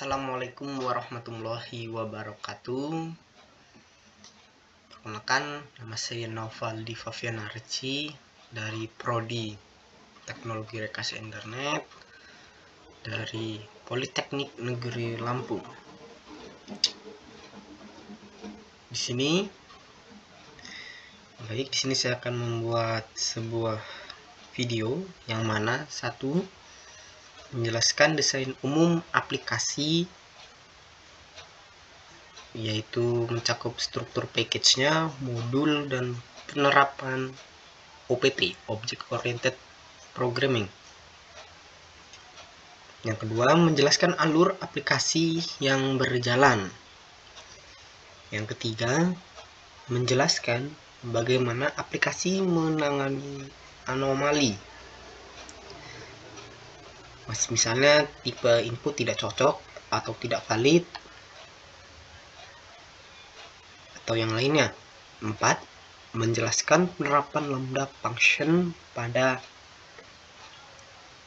Assalamualaikum warahmatullahi wabarakatuh. Perkenalkan, nama saya Naufaldi Fafian Arci dari Prodi Teknologi Rekayasa Internet dari Politeknik Negeri Lampung. Di sini saya akan membuat sebuah video yang mana satu menjelaskan desain umum aplikasi, yaitu mencakup struktur package-nya, modul, dan penerapan OPP, Object Oriented Programming. Yang kedua, menjelaskan alur aplikasi yang berjalan. Yang ketiga, menjelaskan bagaimana aplikasi menangani anomali. Misalnya tipe input tidak cocok atau tidak valid, atau yang lainnya. 4. Menjelaskan penerapan lambda function pada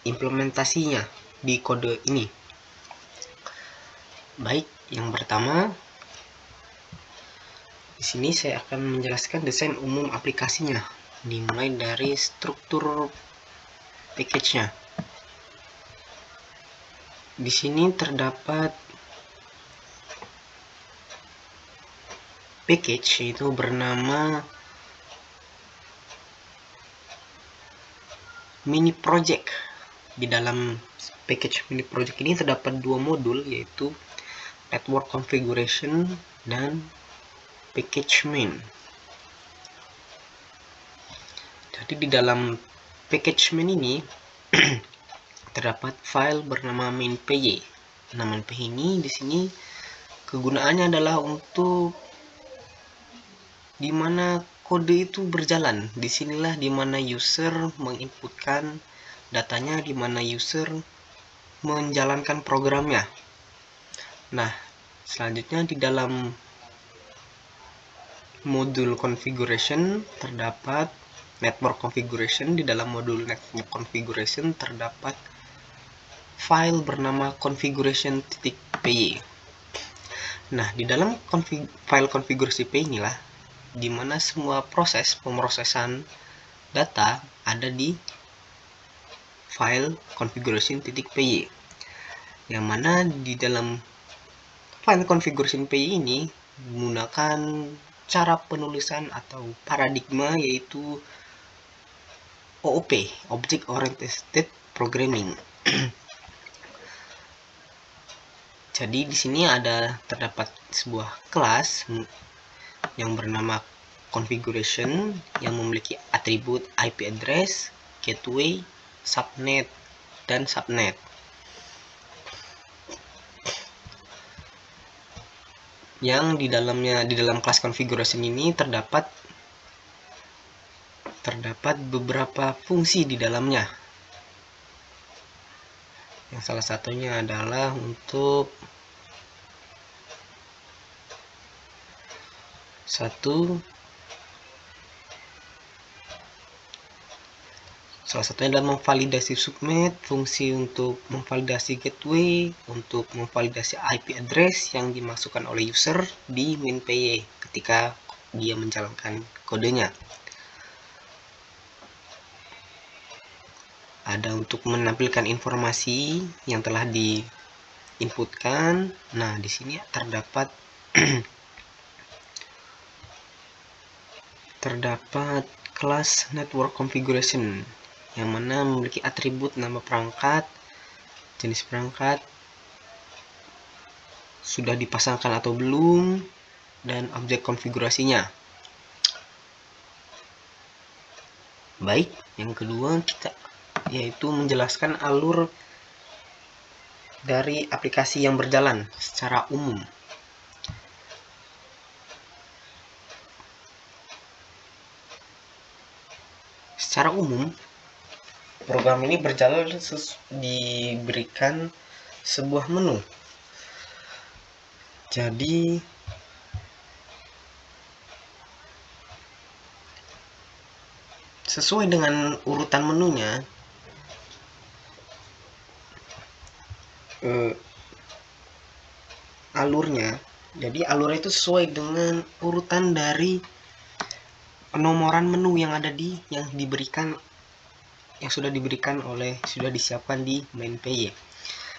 implementasinya di kode ini. Baik, yang pertama, di sini saya akan menjelaskan desain umum aplikasinya, dimulai dari struktur package-nya. Di sini terdapat package yaitu bernama mini project. Di dalam package mini project ini terdapat dua modul, yaitu network configuration dan package main. Jadi di dalam package main ini terdapat file bernama main.py. Nah, main.py ini di sini kegunaannya adalah untuk dimana kode itu berjalan. Disinilah dimana user menginputkan datanya, dimana user menjalankan programnya. Nah, selanjutnya di dalam modul configuration terdapat network configuration. Di dalam modul network configuration terdapat file bernama configuration.py. Nah, di dalam file configuration.py inilah dimana semua proses pemrosesan data ada di file configuration.py, yang mana di dalam file configuration.py ini menggunakan cara penulisan atau paradigma, yaitu OOP, Object Oriented Programming. Jadi di sini terdapat sebuah kelas yang bernama configuration yang memiliki atribut IP address, gateway, subnet, dan subnet. Yang di dalam kelas configuration ini terdapat beberapa fungsi di dalamnya. Yang salah satunya adalah untuk salah satunya adalah memvalidasi subnet, fungsi untuk memvalidasi gateway, untuk memvalidasi IP address yang dimasukkan oleh user di main.py ketika dia menjalankan kodenya. Ada untuk menampilkan informasi yang telah diinputkan. Nah, di sini terdapat kelas network configuration yang mana memiliki atribut nama perangkat, jenis perangkat, sudah dipasangkan atau belum, dan objek konfigurasinya. Baik, yang kedua yaitu menjelaskan alur dari aplikasi yang berjalan secara umum. Secara umum, program ini berjalan diberikan sebuah menu. Jadi sesuai dengan urutan menunya, alurnya. Jadi alurnya itu sesuai dengan urutan dari penomoran menu yang ada yang sudah disiapkan di MainPy.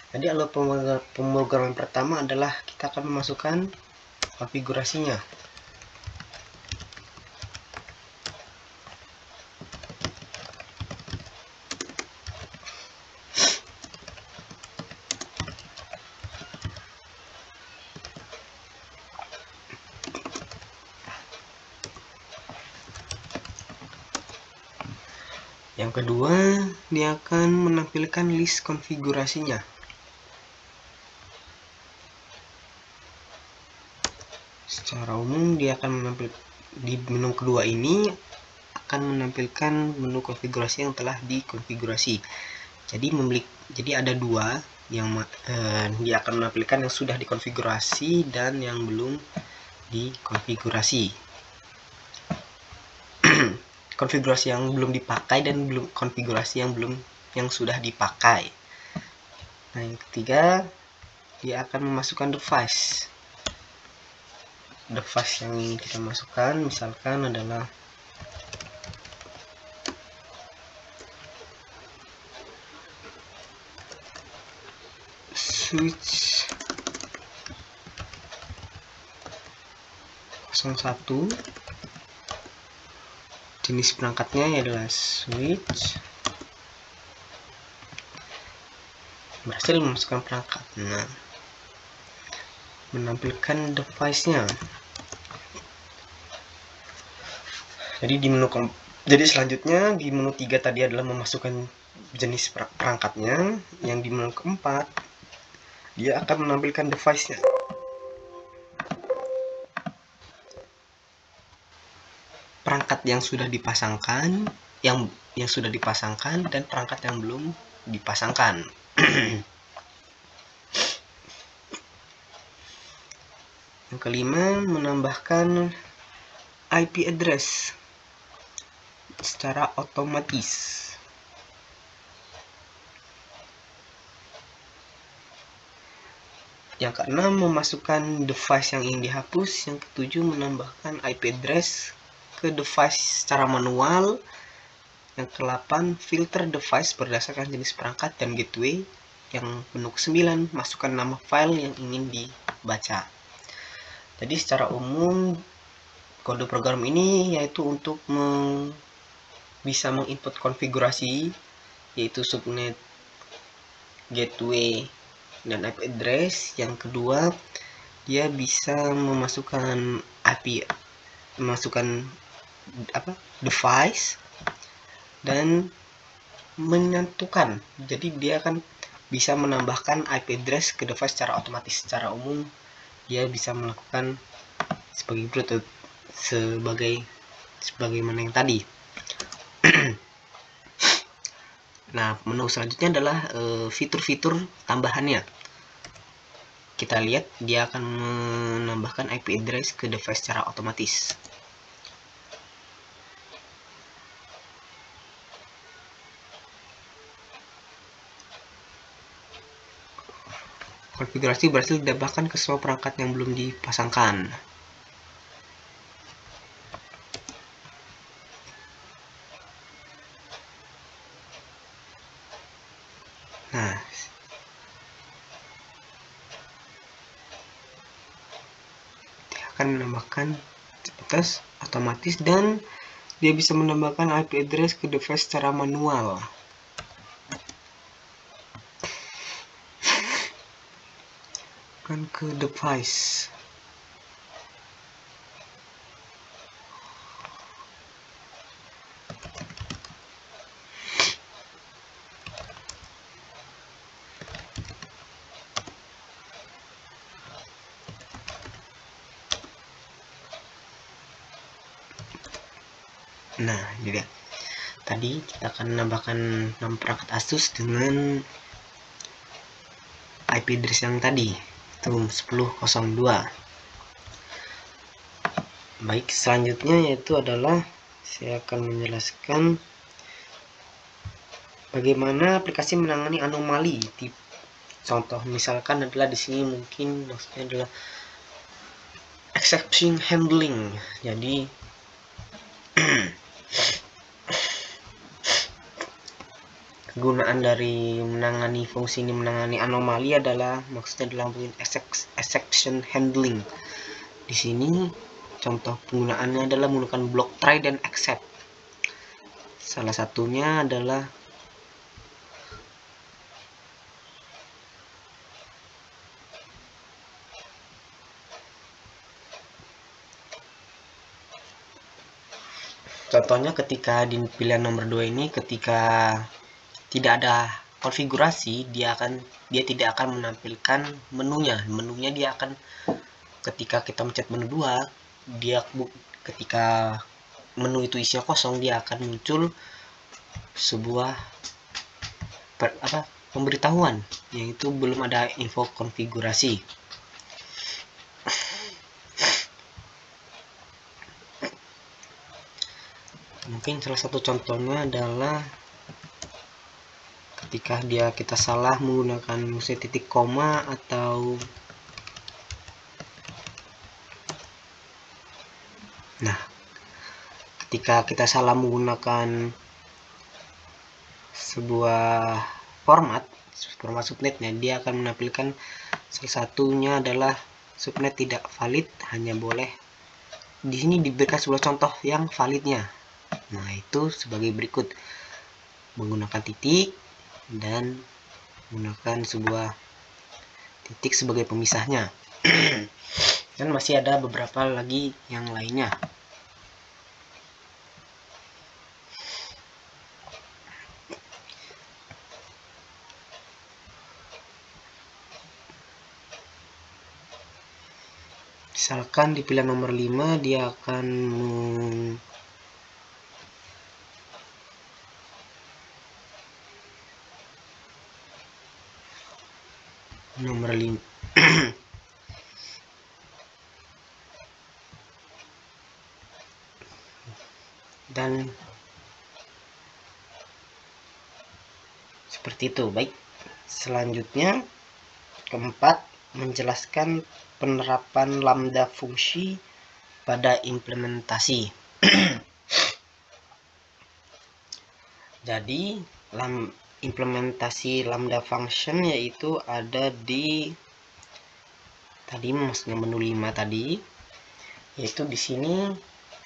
Jadi alur pemrograman pertama adalah kita akan memasukkan konfigurasinya. Yang kedua, dia akan menampilkan list konfigurasinya. Secara umum dia akan menampilkan di menu kedua ini akan menampilkan menu konfigurasi yang telah dikonfigurasi. Jadi ada dua yang dia akan menampilkan yang sudah dikonfigurasi dan yang belum dikonfigurasi. Konfigurasi yang belum dipakai dan konfigurasi yang sudah dipakai. Nah, yang ketiga, dia akan memasukkan device yang ingin kita masukkan, misalkan adalah switch 01. Jenis perangkatnya adalah switch. Berhasil memasukkan perangkat. Nah, menampilkan device-nya. Jadi selanjutnya di menu 3 tadi adalah memasukkan jenis perangkatnya. Yang di menu keempat dia akan menampilkan device-nya. Perangkat yang sudah dipasangkan, yang sudah dipasangkan, dan perangkat yang belum dipasangkan. Yang kelima, menambahkan IP address secara otomatis. Yang keenam, memasukkan device yang ingin dihapus. Yang ketujuh, menambahkan IP address ke device secara manual. Yang ke-8, filter device berdasarkan jenis perangkat dan gateway. Yang menu ke-9, masukkan nama file yang ingin dibaca. Jadi secara umum kode program ini yaitu untuk bisa menginput konfigurasi, yaitu subnet, gateway, dan IP address. Yang kedua, dia bisa memasukkan device dan menyatukan. Jadi dia akan bisa menambahkan IP address ke device secara otomatis. Secara umum dia bisa melakukan sebagaimana yang tadi. Nah, menu selanjutnya adalah fitur-fitur tambahannya. Kita lihat dia akan menambahkan IP address ke device secara otomatis. Konfigurasi berhasil didapatkan ke semua perangkat yang belum dipasangkan. Nah, dia akan menambahkan batas otomatis dan dia bisa menambahkan IP address ke device secara manual. Ke device. Nah, jadi tadi kita akan menambahkan nama perangkat Asus dengan IP address yang tadi, itu 10.02. Baik, selanjutnya yaitu adalah saya akan menjelaskan bagaimana aplikasi menangani anomali Contoh misalkan adalah di sini mungkin maksudnya adalah exception handling. Jadi kegunaan dari menangani fungsi ini menangani anomali adalah maksudnya adalah exception handling. Di sini contoh penggunaannya adalah menggunakan block try dan except. Salah satunya adalah contohnya ketika di pilihan nomor 2 ini, ketika tidak ada konfigurasi, dia tidak akan menampilkan menunya. Menunya dia akan ketika kita mencet menu 2, dia ketika menu itu isinya kosong, dia akan muncul sebuah pemberitahuan yaitu belum ada info konfigurasi. Mungkin salah satu contohnya adalah ketika kita salah menggunakan titik koma atau ketika kita salah menggunakan sebuah format subnetnya, dia akan menampilkan salah satunya adalah subnet tidak valid, hanya boleh di sini diberikan sebuah contoh yang validnya. Nah, itu sebagai berikut: menggunakan titik dan menggunakan sebuah titik sebagai pemisahnya. Dan masih ada beberapa lagi yang lainnya. Misalkan di pilihan nomor 5 dia akan nomor 5 dan seperti itu. Baik, selanjutnya keempat, menjelaskan penerapan lambda fungsi pada implementasi. Jadi implementasi lambda function yaitu ada di tadi maksudnya menu 5 tadi, yaitu di sini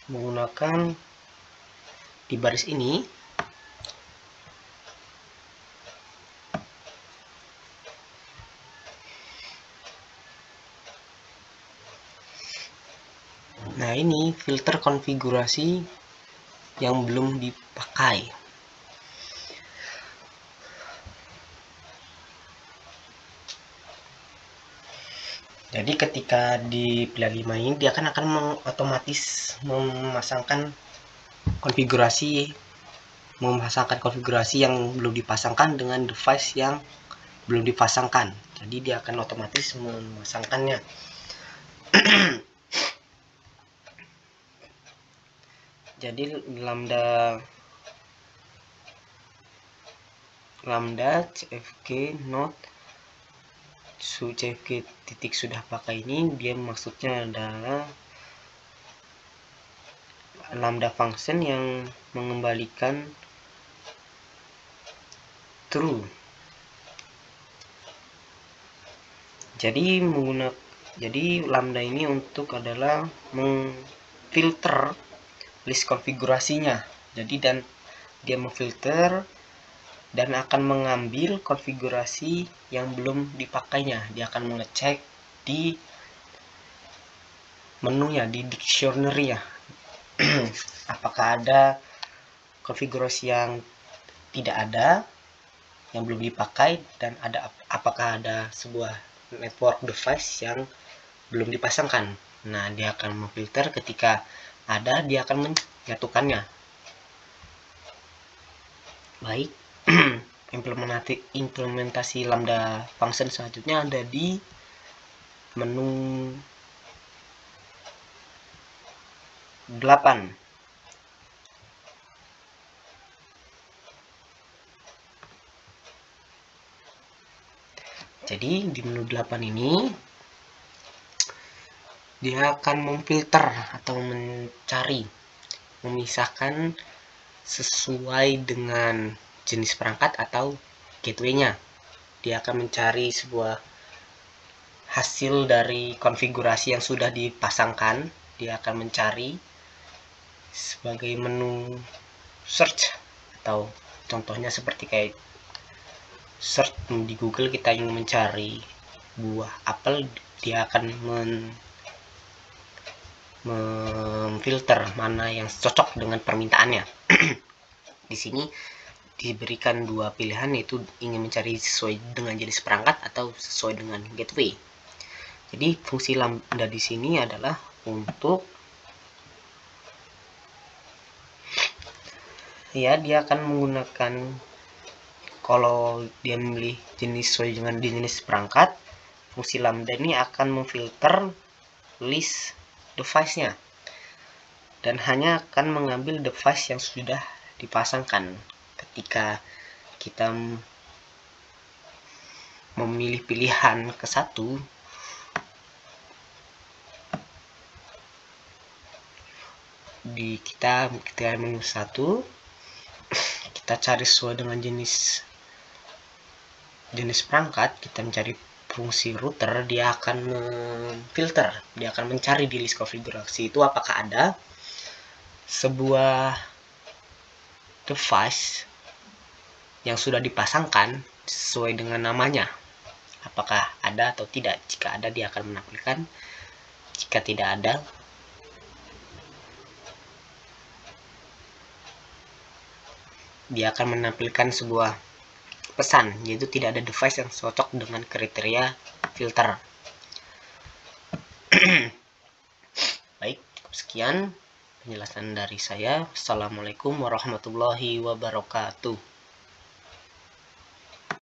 menggunakan di baris ini nah ini filter konfigurasi yang belum dipakai. Jadi ketika di pilihan 5 ini dia akan otomatis memasangkan konfigurasi yang belum dipasangkan dengan device yang belum dipasangkan. Jadi dia akan otomatis memasangkannya. Jadi lambda cfg not cfg titik sudah pakai ini, dia maksudnya adalah lambda function yang mengembalikan true. Jadi lambda ini untuk adalah memfilter list konfigurasinya. Jadi dan dia memfilter dan akan mengambil konfigurasi yang belum dipakainya. Dia akan mengecek di menunya, di dictionary ya. Apakah ada konfigurasi yang tidak ada, yang belum dipakai, dan apakah ada sebuah network device yang belum dipasangkan. Nah, dia akan memfilter, ketika ada dia akan menyatukannya. Baik, implementasi lambda function selanjutnya ada di menu 8. Jadi di menu 8 ini dia akan memfilter atau mencari, memisahkan sesuai dengan jenis perangkat atau gateway-nya. Dia akan mencari sebuah hasil dari konfigurasi yang sudah dipasangkan. Dia akan mencari sebagai menu search, atau contohnya seperti kayak search di Google, kita ingin mencari buah apel, dia akan memfilter mana yang cocok dengan permintaannya. Di sini diberikan dua pilihan, yaitu ingin mencari sesuai dengan jenis perangkat atau sesuai dengan gateway. Jadi fungsi lambda di sini adalah untuk dia akan menggunakan, kalau dia memilih jenis sesuai dengan jenis perangkat, fungsi lambda ini akan memfilter list device-nya dan hanya akan mengambil device yang sudah dipasangkan. Ketika kita memilih pilihan ke satu, kita menu 1, kita cari sesuai dengan jenis perangkat, kita mencari fungsi router, dia akan memfilter, dia akan mencari di list konfigurasi itu apakah ada sebuah device yang sudah dipasangkan sesuai dengan namanya, apakah ada atau tidak. Jika ada, dia akan menampilkan. Jika tidak ada, dia akan menampilkan sebuah pesan, yaitu tidak ada device yang cocok dengan kriteria filter. Baik, sekian penjelasan dari saya. Assalamualaikum warahmatullahi wabarakatuh.